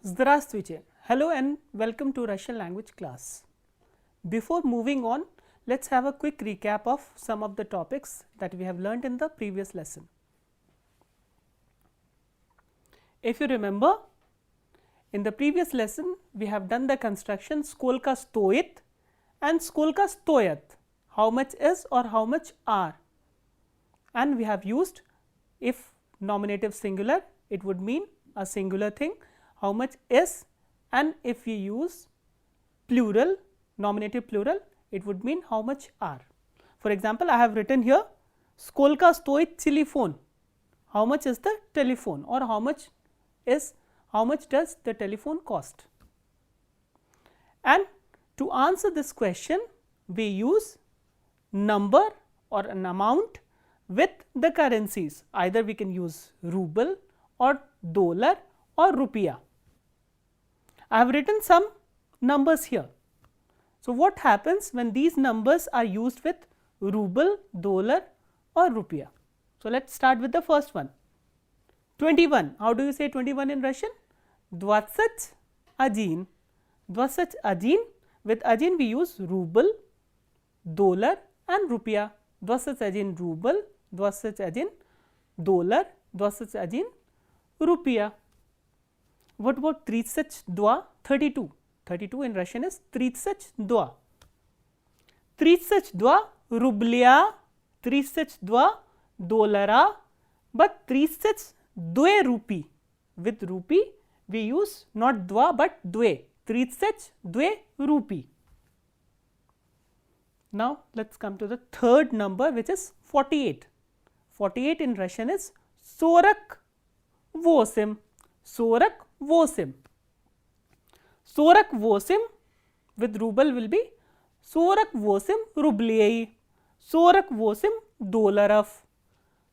Здравствуйте. Hello and welcome to Russian language class. Before moving on, let's have a quick recap of some of the topics that we have learned in the previous lesson. If you remember, in the previous lesson we have done the construction skolka stoit and skolka stoyat, how much is or how much are, and we have used if nominative singular it would mean a singular thing, how much is, and if we use plural nominative plural it would mean how much are. For example, I have written here skolka stoit telephone, how much is the telephone or how much does the telephone cost. And to answer this question we use number or an amount with the currencies, either we can use ruble or dollar or rupiah. I have written some numbers here. So, what happens when these numbers are used with ruble, dollar or rupiah? So, let us start with the first one. 21. How do you say 21 in Russian? Dvasat ajin. Dvasat ajin. With ajin we use ruble, dollar and rupiah. Dvasat ajin ruble, dvasat ajin dollar, dvasat ajin rupiah. What about 32? 32. 32 in Russian is 32. 32 rublya, 32 dollara, but 32 rupee. With rupee we use not dva but dve. 32 rupee. Now let us come to the third number, which is 48. 48 in Russian is 48. 48. 48 with ruble will be 48 rublei, 48 dollarov,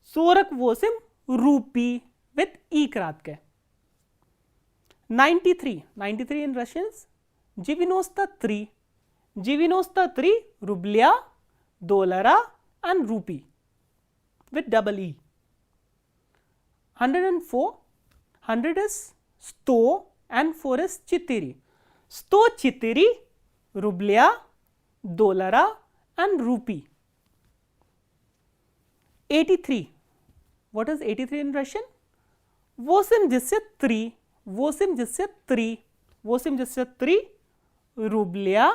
48 rupee with e kratke. 93. 93 in Russian is 93. 93 rublya, dollara and rupee with double e. 104. 100 is 100 and 4 is 4. 104 rublya, dollara and rupee. 83. What is 83 in Russian? 83. 83. 83 rublya,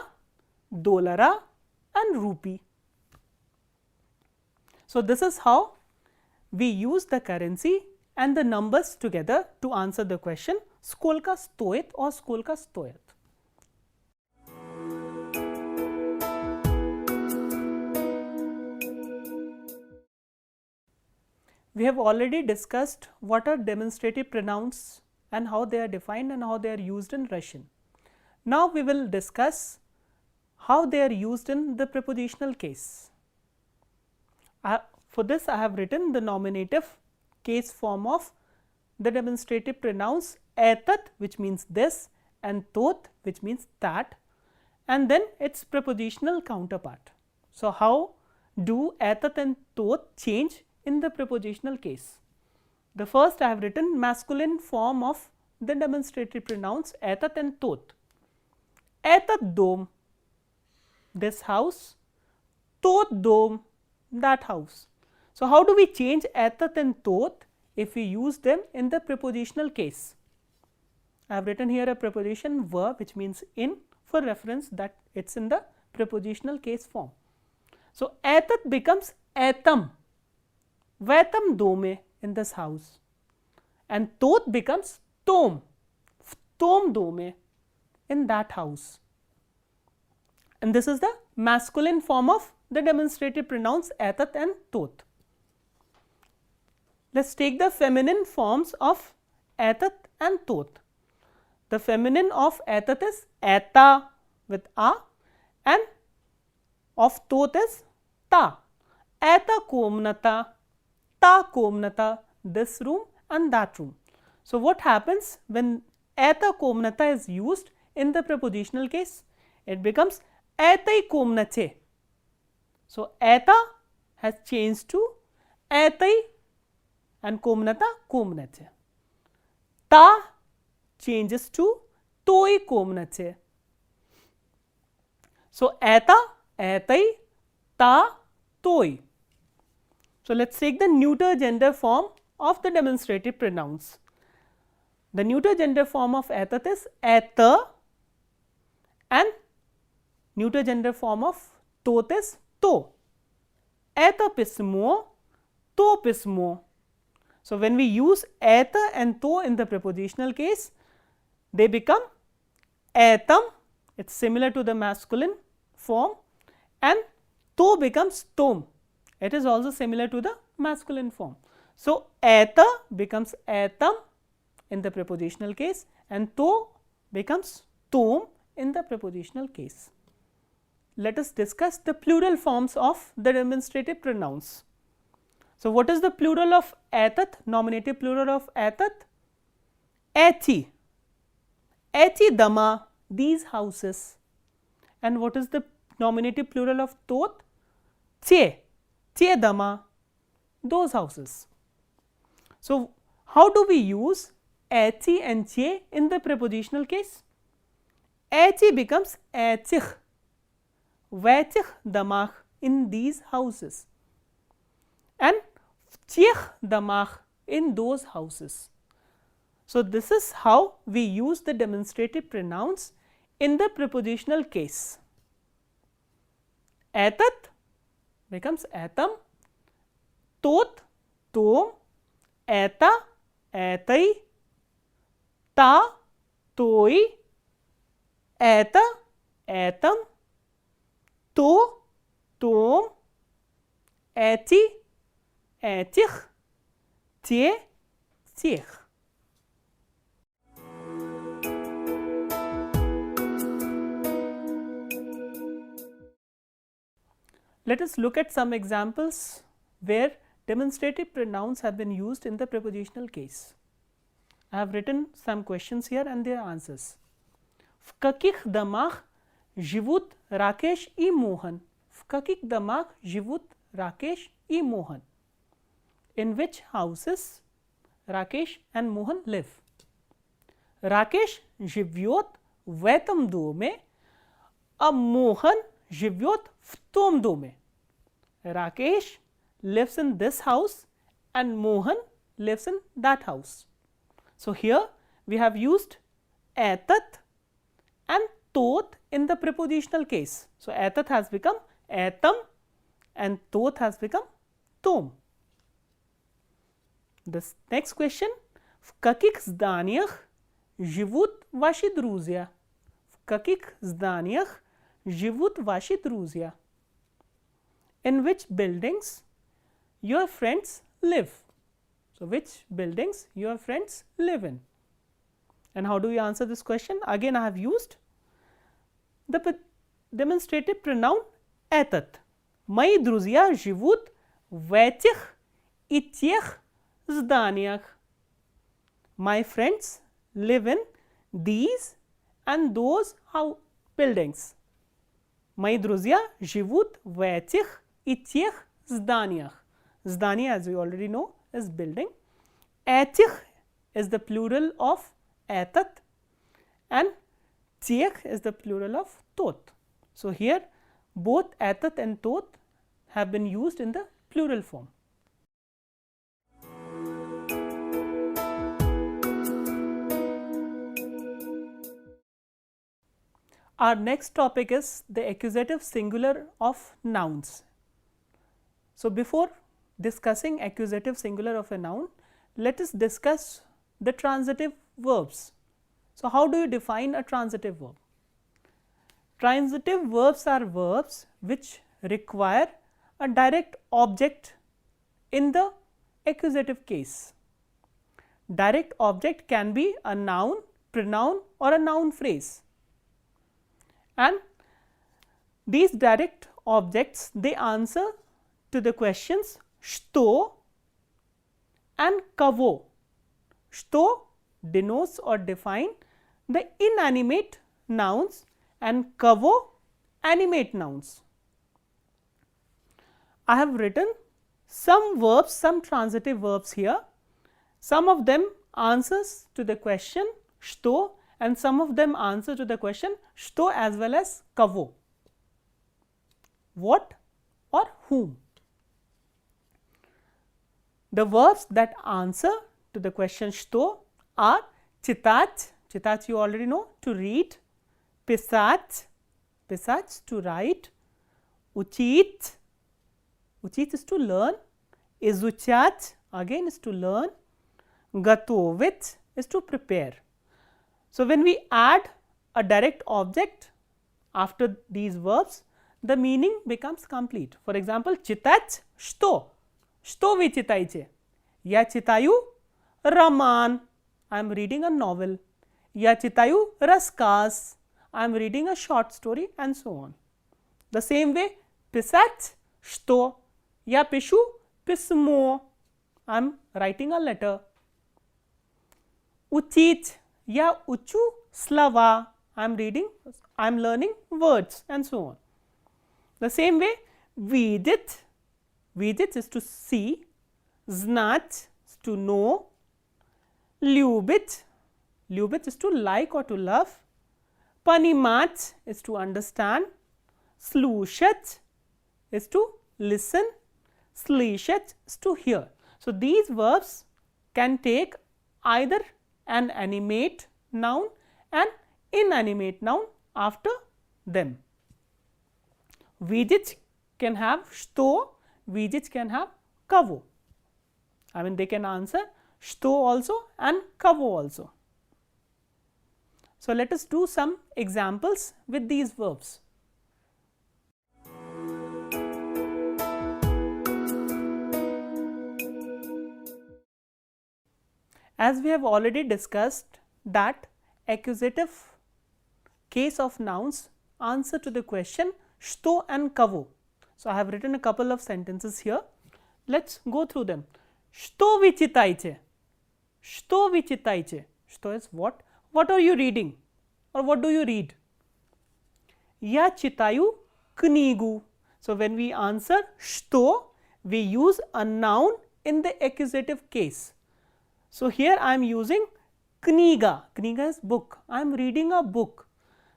dollara and rupee. So, this is how we use the currency and the numbers together to answer the question skolka stoit or skolka stoyat. We have already discussed what are demonstrative pronouns and how they are defined and how they are used in Russian. Now we will discuss how they are used in the prepositional case. For this I have written the nominative case form of the demonstrative pronouns etat, which means this, and tot, which means that, and then its prepositional counterpart. So, how do etat and tot change in the prepositional case? The first I have written masculine form of the demonstrative pronouns etat and tot. Etat dom, this house, tot dom, that house. So, how do we change etat and tot if we use them in the prepositional case? I have written here a preposition ver, which means in, for reference that it is in the prepositional case form. So, etat becomes etam, vetam dome in this house, and tot becomes tom, tom dome in that house. And this is the masculine form of the demonstrative pronouns etat and tot. Let us take the feminine forms of etat and tot. The feminine of etat is eta with a, and of tot is ta. Eta komnata, ta komnata, this room and that room. So, what happens when eta komnata is used in the prepositional case? It becomes etai komnache. So, eta has changed to etai and komnata komnache. Ta changes to toy komnace. So eta, etai, ta, toy. So let's take the neuter gender form of the demonstrative pronouns. The neuter gender form of etat is eta and neuter gender form of tot is to. Eta pismo, to pismo. So when we use eta and to in the prepositional case, they become etam, it's similar to the masculine form, and to becomes tom, it is also similar to the masculine form. So eta becomes etam in the prepositional case and to becomes tom in the prepositional case. Let us discuss the plural forms of the demonstrative pronouns. So what is the plural of etat, nominative plural of etat? Ethi, ethi dama, these houses. And what is the nominative plural of tot? Che, che dama, those houses. So how do we use ethi and che in the prepositional case? Ethi becomes echich, vechich damach, in these houses, and chich damach, in those houses. So this is how we use the demonstrative pronouns in the prepositional case. Etat becomes etam, tot, tom, eta, etai, ta, toi, eta, etam, to, tom, eti, etich, tie, tiech. Let us look at some examples where demonstrative pronouns have been used in the prepositional case. I have written some questions here and their answers. В каких домах живут Rakesh и Mohan? В каких домах живут Rakesh и Mohan? In which houses Rakesh and Mohan live? Rakesh живет в этом доме, а Mohan живет в том доме. Rakesh lives in this house and Mohan lives in that house. So here we have used etat and tot in the prepositional case. So etat has become etam and tot has become tom. This next question, в каких зданиях живут ваши друзья? В каких зданиях живут ваши друзья? In which buildings your friends live? So which buildings your friends live in? And how do you answer this question? Again I have used the demonstrative pronoun etat. Мои друзья живут в этих и тех зданиях. My friends live in these and those buildings. Мои друзья живут в этих и тех зданиях. Здание, as we already know, is building. Этих is the plural of etat and тех is the plural of tot. So here both etat and tot have been used in the plural form. Our next topic is the accusative singular of nouns. So before discussing accusative singular of a noun, let us discuss the transitive verbs. So how do you define a transitive verb? Transitive verbs are verbs which require a direct object in the accusative case. Direct object can be a noun, pronoun or a noun phrase. And these direct objects, they answer to the questions что and кого. Что denotes or define the inanimate nouns and кого animate nouns. I have written some verbs, some transitive verbs here. Some of them answers to the question shto, and some of them answer to the question shto as well as kavo. What or whom? The verbs that answer to the question shto are chitach, chitach you already know, to read, pisach, pisach to write, uchit, uchit is to learn, izuchach again is to learn, gatovit is to prepare. So, when we add a direct object after these verbs, the meaning becomes complete. For example, chitach shto, shto vichitaiche, ya chitayu raman, I am reading a novel, ya chitayu raskas, I am reading a short story, and so on. The same way, pisach shto, ya pishu pismo, I am writing a letter, uchich ya uchu slava, I am reading, I am learning words, and so on. The same way, vidit, vidit is to see, znach is to know, lyubit, lyubit is to like or to love, panimach is to understand, slushach is to listen, slishach is to hear. So, these verbs can take either an animate noun and inanimate noun after them. Vidit can have shto, vidit can have kavo. I mean, they can answer shto also and kavo also. So, let us do some examples with these verbs. As we have already discussed that accusative case of nouns answer to the question shto and kavo. So, I have written a couple of sentences here. Let us go through them. Shto vichitaiche, shto vichitaiche, shto is what? What are you reading or what do you read? Ya chitayu knigu. So, when we answer shto, we use a noun in the accusative case. So, here I am using kniga, kniga is book, I am reading a book.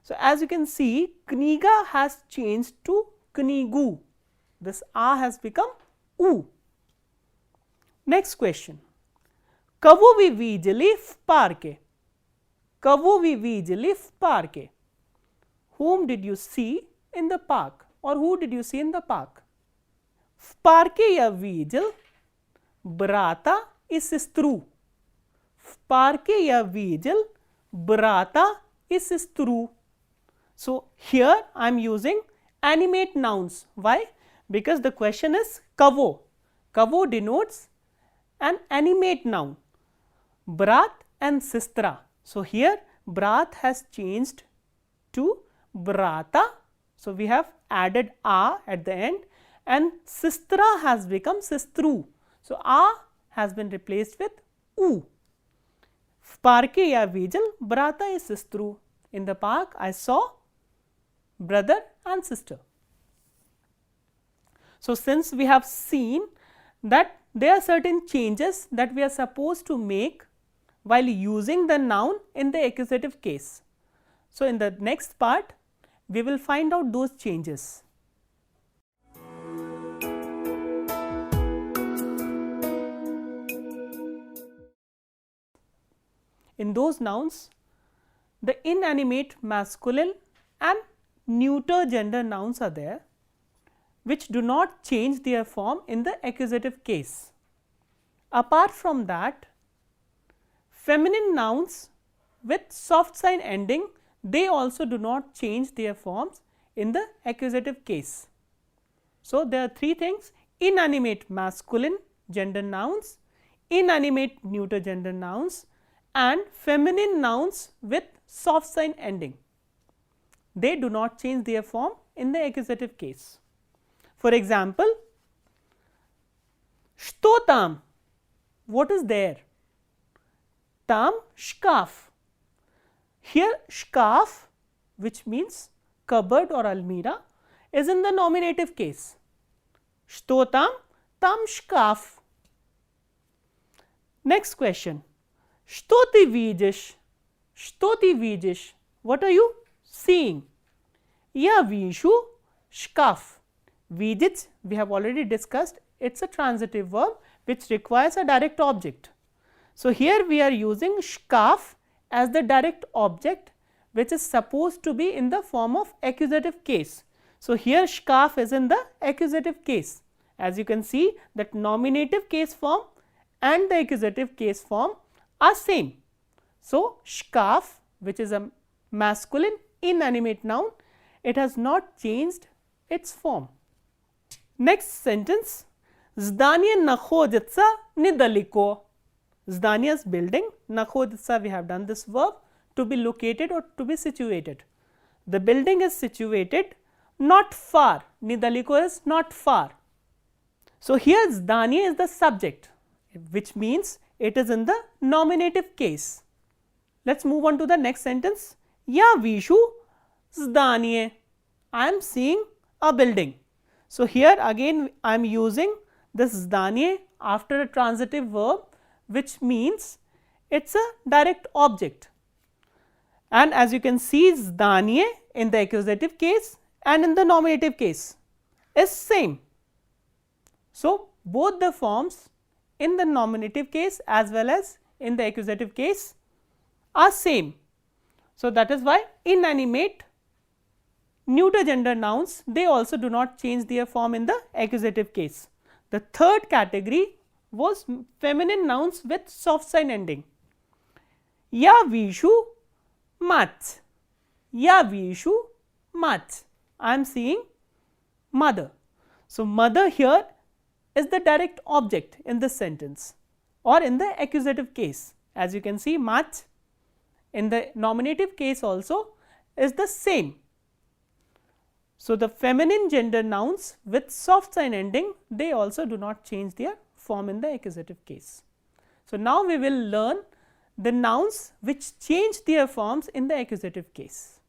So, as you can see, kniga has changed to knigu, this a has become u. Next question, kavo vi vidjeli v parke, kavo vi vidjeli v parke, whom did you see in the park or who did you see in the park? V parke ja vidjel brata i sestru, v parke ja vidjel brata i sestru. So, here I am using animate nouns. Why? Because the question is kavo. Kavo denotes an animate noun, brat and sistra. So, here brat has changed to brata. So, we have added a at the end and sistra has become sistru. So, a has been replaced with u. Parke ya vidjel brata is sistru. In the park, I saw brother and sister. So, since we have seen that there are certain changes that we are supposed to make while using the noun in the accusative case. So, in the next part, we will find out those changes. In those nouns, the inanimate masculine and neuter gender nouns are there, which do not change their form in the accusative case. Apart from that, feminine nouns with soft sign ending, they also do not change their forms in the accusative case. So, there are three things: inanimate masculine gender nouns, inanimate neuter gender nouns and feminine nouns with soft sign ending. They do not change their form in the accusative case. For example, shtotam, what is there? Tam, shkaf. Here shkaf, which means cupboard or almirah, is in the nominative case. Shtotam, tam shkaf. Next question, shto ti vidiš, Что ты видишь? What are you seeing? Я вижу шкаф. Видеть, we have already discussed, it's a transitive verb which requires a direct object. So, here we are using shkaf as the direct object which is supposed to be in the form of accusative case. So, here shkaf is in the accusative case. As you can see that nominative case form and the accusative case form are same. So, shkaf, which is a masculine inanimate noun, it has not changed its form. Next sentence, здание находится недалеко. Zdaniya's building, находится, we have done this verb, to be located or to be situated. The building is situated not far, недалеко is not far. So, here здание is the subject, which means it is in the nominative case. Let us move on to the next sentence. Я вижу здание. I am seeing a building. So, here again I am using this zdanie after a transitive verb, which means it is a direct object. And as you can see, zdanie in the accusative case and in the nominative case is same. So, both the forms in the nominative case as well as in the accusative case are same. So, that is why inanimate neuter gender nouns, they also do not change their form in the accusative case. The third category was feminine nouns with soft sign ending. Я вижу мать. Я вижу мать. I am seeing mother. So, mother here is the direct object in this sentence or in the accusative case. As you can see, mать in the nominative case also is the same. So, the feminine gender nouns with soft sign ending, they also do not change their form in the accusative case. So, now we will learn the nouns which change their forms in the accusative case.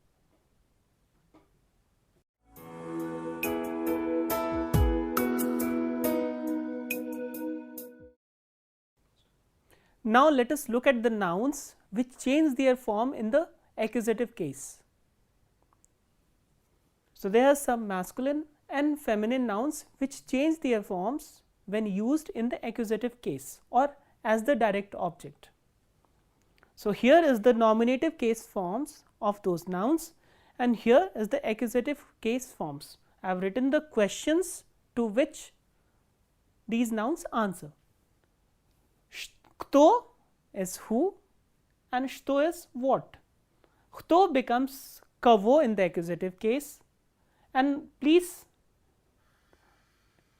Now, let us look at the nouns which change their form in the accusative case. So, there are some masculine and feminine nouns which change their forms when used in the accusative case or as the direct object. So, here is the nominative case forms of those nouns and here is the accusative case forms. I have written the questions to which these nouns answer. Кто is who and что is what. Кто becomes кого in the accusative case, and please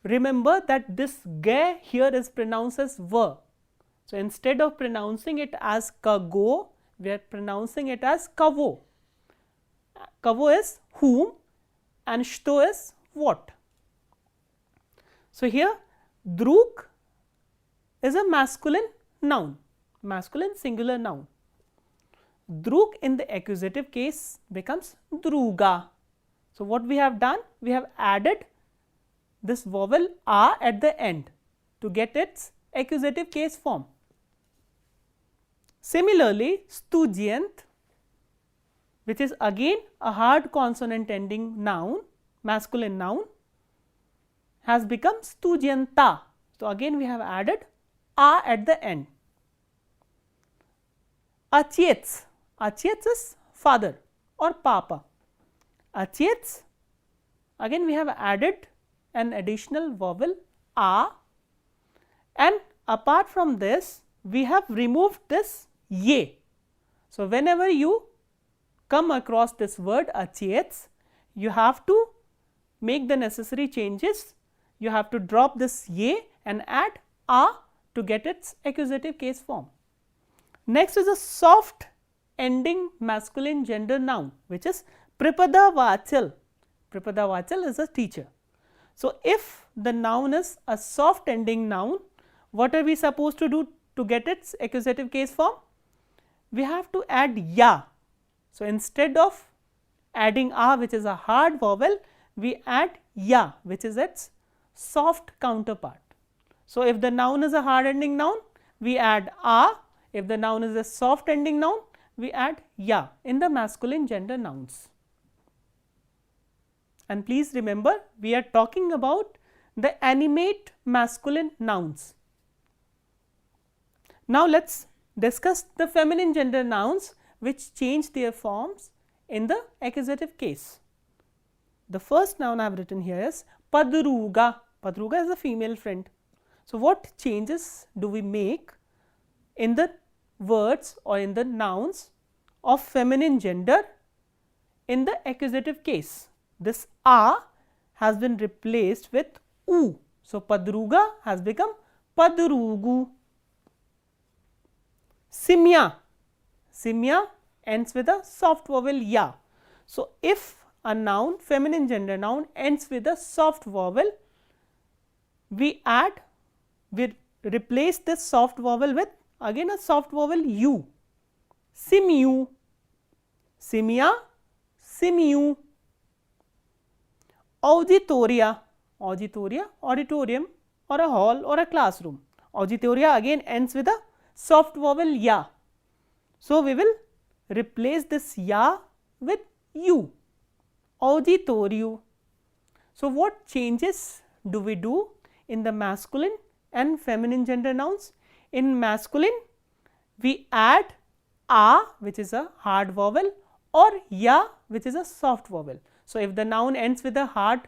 remember that this г here is pronounced as v. So, instead of pronouncing it as kago, we are pronouncing it as kavo. Kavo is whom and что is what. So, here drug is a masculine noun, masculine singular noun. Drug in the accusative case becomes druga. So, what we have done? We have added this vowel a at the end to get its accusative case form. Similarly, student, which is again a hard consonant ending noun, masculine noun, has become studenta. So, again we have added a at the end. Отец, отец is father or papa. Отец, again we have added an additional vowel a, and apart from this we have removed this ye. So, whenever you come across this word отец, you have to make the necessary changes. You have to drop this ye and add a to get its accusative case form. Next is a soft ending masculine gender noun, which is Pripadavachal. Pripadavachal is a teacher. So, if the noun is a soft ending noun, what are we supposed to do to get its accusative case form? We have to add ya. So, instead of adding a, which is a hard vowel, we add ya, which is its soft counterpart. So, if the noun is a hard ending noun, we add a. If the noun is a soft ending noun, we add ya in the masculine gender nouns. And please remember, we are talking about the animate masculine nouns. Now, let us discuss the feminine gender nouns which change their forms in the accusative case. The first noun I have written here is Padruga. Padruga is a female friend. So, what changes do we make in the words or in the nouns of feminine gender in the accusative case? This a has been replaced with u. So, Padruga has become Padrugu. Simya. Simya ends with a soft vowel ya. So, if a noun, feminine gender noun, ends with a soft vowel, we replace this soft vowel with again a soft vowel u. Simyu. Simya, Simyu. Auditoria. Auditoria, auditorium or a hall or a classroom. Auditoria again ends with a soft vowel ya. So, we will replace this ya with u. Auditoriu. So, what changes do we do in the masculine and feminine gender nouns? In masculine, we add a, which is a hard vowel, or ya, which is a soft vowel. So, if the noun ends with a hard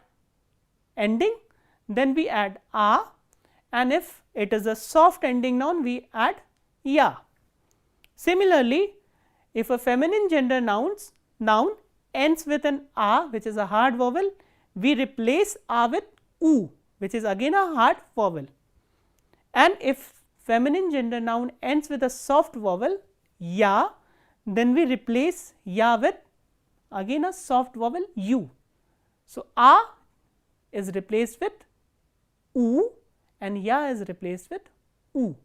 ending, then we add a, and if it is a soft ending noun, we add ya. Similarly, if a feminine gender noun ends with an a, which is a hard vowel, we replace a with u, which is again a hard vowel. And if feminine gender noun ends with a soft vowel ya, then we replace ya with again a soft vowel u. So, a is replaced with u and ya is replaced with u.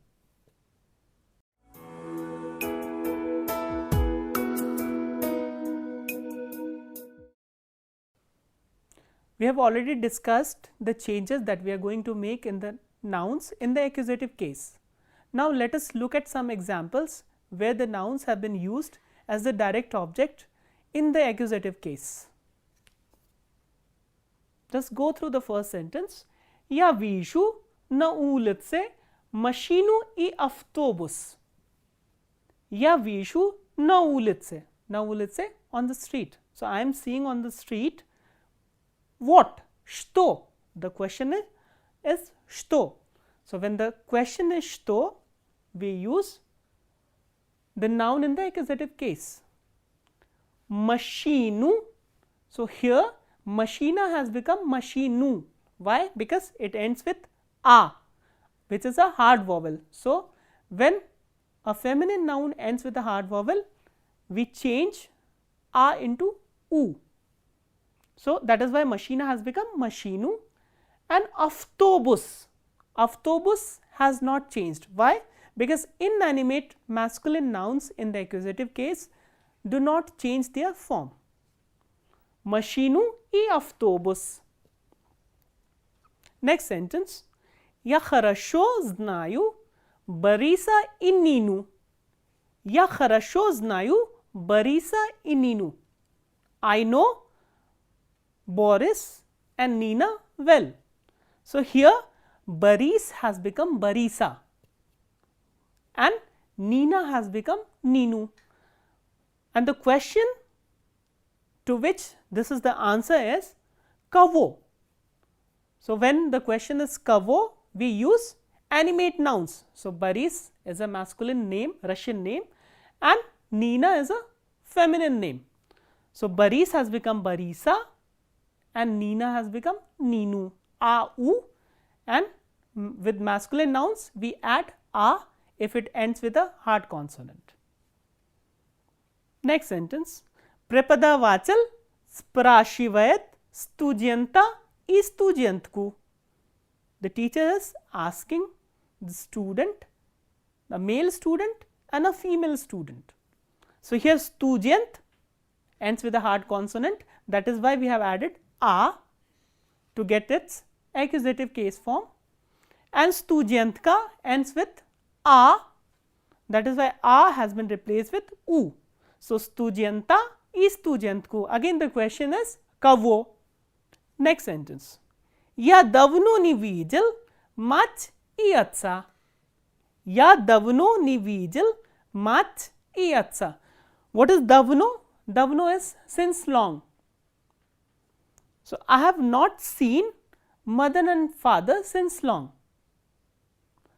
We have already discussed the changes that we are going to make in the nouns in the accusative case. Now, let us look at some examples where the nouns have been used as the direct object in the accusative case. Just go through the first sentence. Я вижу на улице машину и автобус. Я вижу на улице. На улице, on the street. So, I am seeing on the street what? Что? The question is что. So, when the question is что, we use the noun in the accusative case. Машину. So, here machina has become machinu. Why? Because it ends with a, which is a hard vowel. So, when a feminine noun ends with a hard vowel, we change a into u. So, that is why machina has become machinu, and avtobus. Avtobus has not changed. Why? Because inanimate masculine nouns in the accusative case do not change their form. Machinu и автобус. Next sentence. Я хорошо знаю Бориса и Нину. Я хорошо знаю Бориса и Нину. I know Boris and Nina well. So, here Boris has become Borisa and Nina has become Ninu, and the question to which this is the answer is Kavo. So, when the question is Kavo, we use animate nouns. So, Boris is a masculine name, Russian name, and Nina is a feminine name. So, Boris has become Borisa and Nina has become Ninu, a, u, and with masculine nouns we add a if it ends with a hard consonant. Next sentence. Преподаватель спрашивает студента и студентку. The teacher is asking the student, a male student and a female student. So, here student ends with a hard consonant, that is why we have added a to get its accusative case form, and studentka ends with a, that is why a has been replaced with u. So studenta и студентку. Again the question is кого? Next sentence. Я давно не видел мать и отца. Я давно не видел мать и отца. What is давно? Давно is since long. So I have not seen mother and father since long.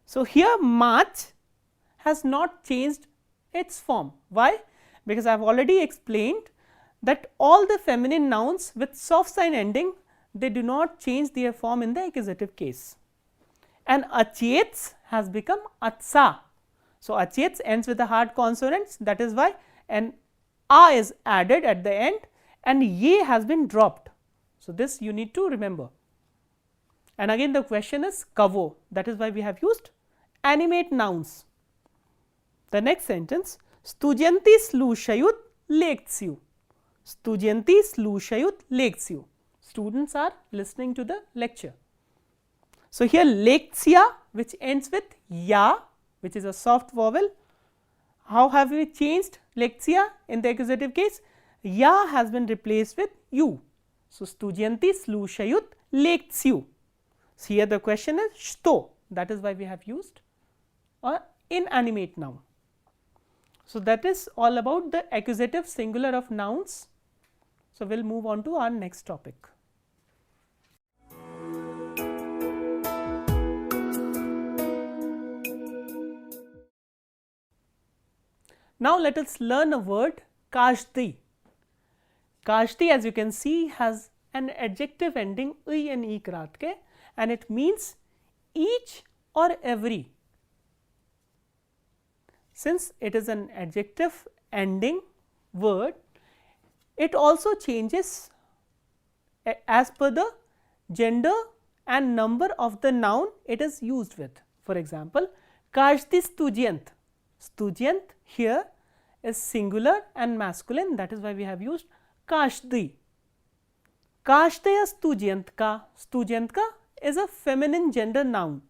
So here mach has not changed its form. Why? Because I have already explained that all the feminine nouns with soft sign ending, they do not change their form in the accusative case. And achets has become atsa. So achets ends with the hard consonants, that is why an a is added at the end and ye has been dropped. So this you need to remember. And again the question is kavo, that is why we have used animate nouns. The next sentence, studenti slušajut lekciju. Studenti slušajut lekciju. Students are listening to the lecture. So here lekcija, which ends with ya, which is a soft vowel. How have we changed lekcija in the accusative case? Ya has been replaced with u. So studenti slušajut lekciju. So here the question is što, that is why we have used or inanimate noun. So that is all about the accusative singular of nouns. So we will move on to our next topic. Now let us learn a word kashti. Kashti, as you can see, has an adjective ending I and I kratke, and it means each or every. Since it is an adjective ending word, it also changes as per the gender and number of the noun it is used with. For example, kashti student. Student here is singular and masculine, that is why we have used kashti. Kashtaya studentka. Studentka is a feminine gender noun,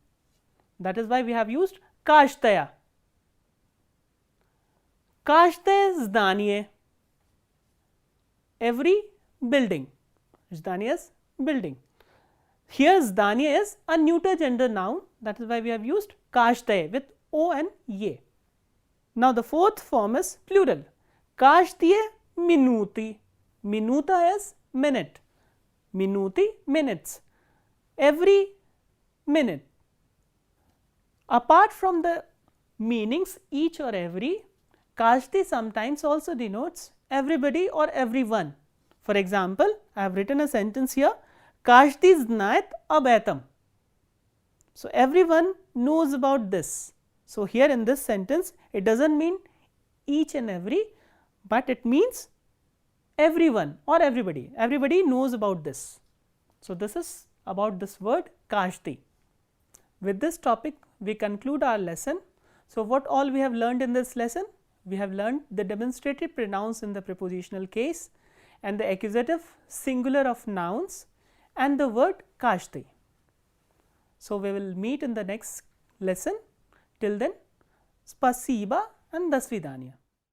that is why we have used kashtaya. Kashtaya zdanie, every building. Zdanie is building. Here zdanie is a neuter gender noun, that is why we have used kashtaya with o and ye. Now the fourth form is plural. Kashtiye minuti. Minuta is minute. Minuti, minutes. Every minute. Apart from the meanings each or every, kashti sometimes also denotes everybody or everyone. For example, I have written a sentence here, kashti znayat abaitam. So everyone knows about this. So here in this sentence, it does not mean each and every, but it means everyone or everybody. Everybody knows about this. So this is about this word kashti. With this topic, we conclude our lesson. So what all we have learned in this lesson? We have learned the demonstrative pronouns in the prepositional case and the accusative singular of nouns and the word kashti. So we will meet in the next lesson. Till then, spasiba and dasvidanya.